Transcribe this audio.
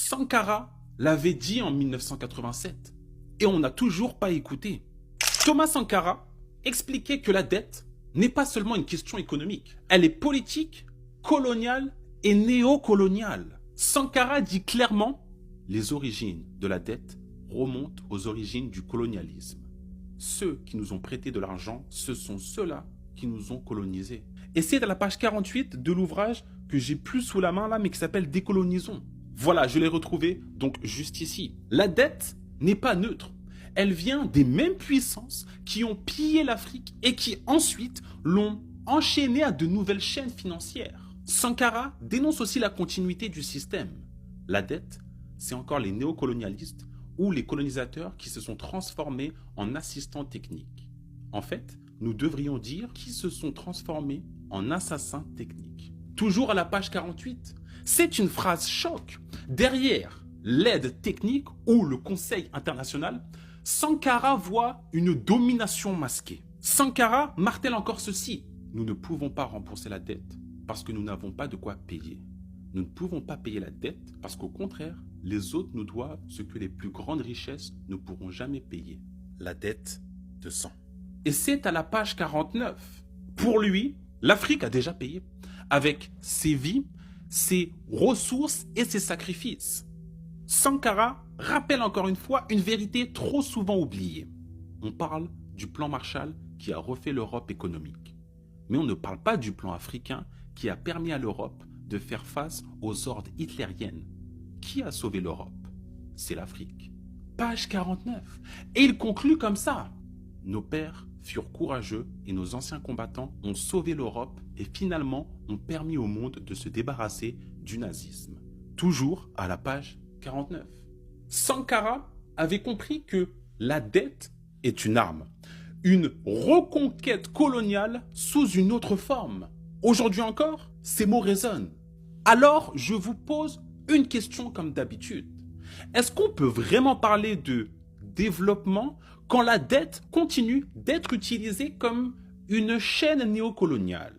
Sankara l'avait dit en 1987 et on n'a toujours pas écouté. Thomas Sankara expliquait que la dette n'est pas seulement une question économique, elle est politique, coloniale et néocoloniale. Sankara dit clairement « Les origines de la dette remontent aux origines du colonialisme. Ceux qui nous ont prêté de l'argent, ce sont ceux-là qui nous ont colonisés. » Et c'est à la page 48 de l'ouvrage que j'ai plus sous la main là, mais qui s'appelle « Décolonisons ». Voilà, je l'ai retrouvé, donc juste ici. La dette n'est pas neutre. Elle vient des mêmes puissances qui ont pillé l'Afrique et qui ensuite l'ont enchaînée à de nouvelles chaînes financières. Sankara dénonce aussi la continuité du système. La dette, c'est encore les néocolonialistes ou les colonisateurs qui se sont transformés en assistants techniques. En fait, nous devrions dire qu'ils se sont transformés en assassins techniques. Toujours à la page 48, c'est une phrase choc. Derrière l'aide technique ou le conseil international, Sankara voit une domination masquée. Sankara martèle encore ceci. Nous ne pouvons pas rembourser la dette parce que nous n'avons pas de quoi payer. Nous ne pouvons pas payer la dette parce qu'au contraire, les autres nous doivent ce que les plus grandes richesses ne pourront jamais payer. La dette de sang. Et c'est à la page 49. Pour lui, l'Afrique a déjà payé avec ses vies, ses ressources et ses sacrifices. Sankara rappelle encore une fois une vérité trop souvent oubliée. On parle du plan Marshall qui a refait l'Europe économique. Mais on ne parle pas du plan africain qui a permis à l'Europe de faire face aux hordes hitlériennes. Qui a sauvé l'Europe? C'est l'Afrique. Page 49. Et il conclut comme ça. Nos pères furent courageux et nos anciens combattants ont sauvé l'Europe et finalement ont permis au monde de se débarrasser du nazisme. Toujours à la page 49. Sankara avait compris que la dette est une arme, une reconquête coloniale sous une autre forme. Aujourd'hui encore, ces mots résonnent. Alors, je vous pose une question comme d'habitude. Est-ce qu'on peut vraiment parler de développement quand la dette continue d'être utilisée comme une chaîne néocoloniale?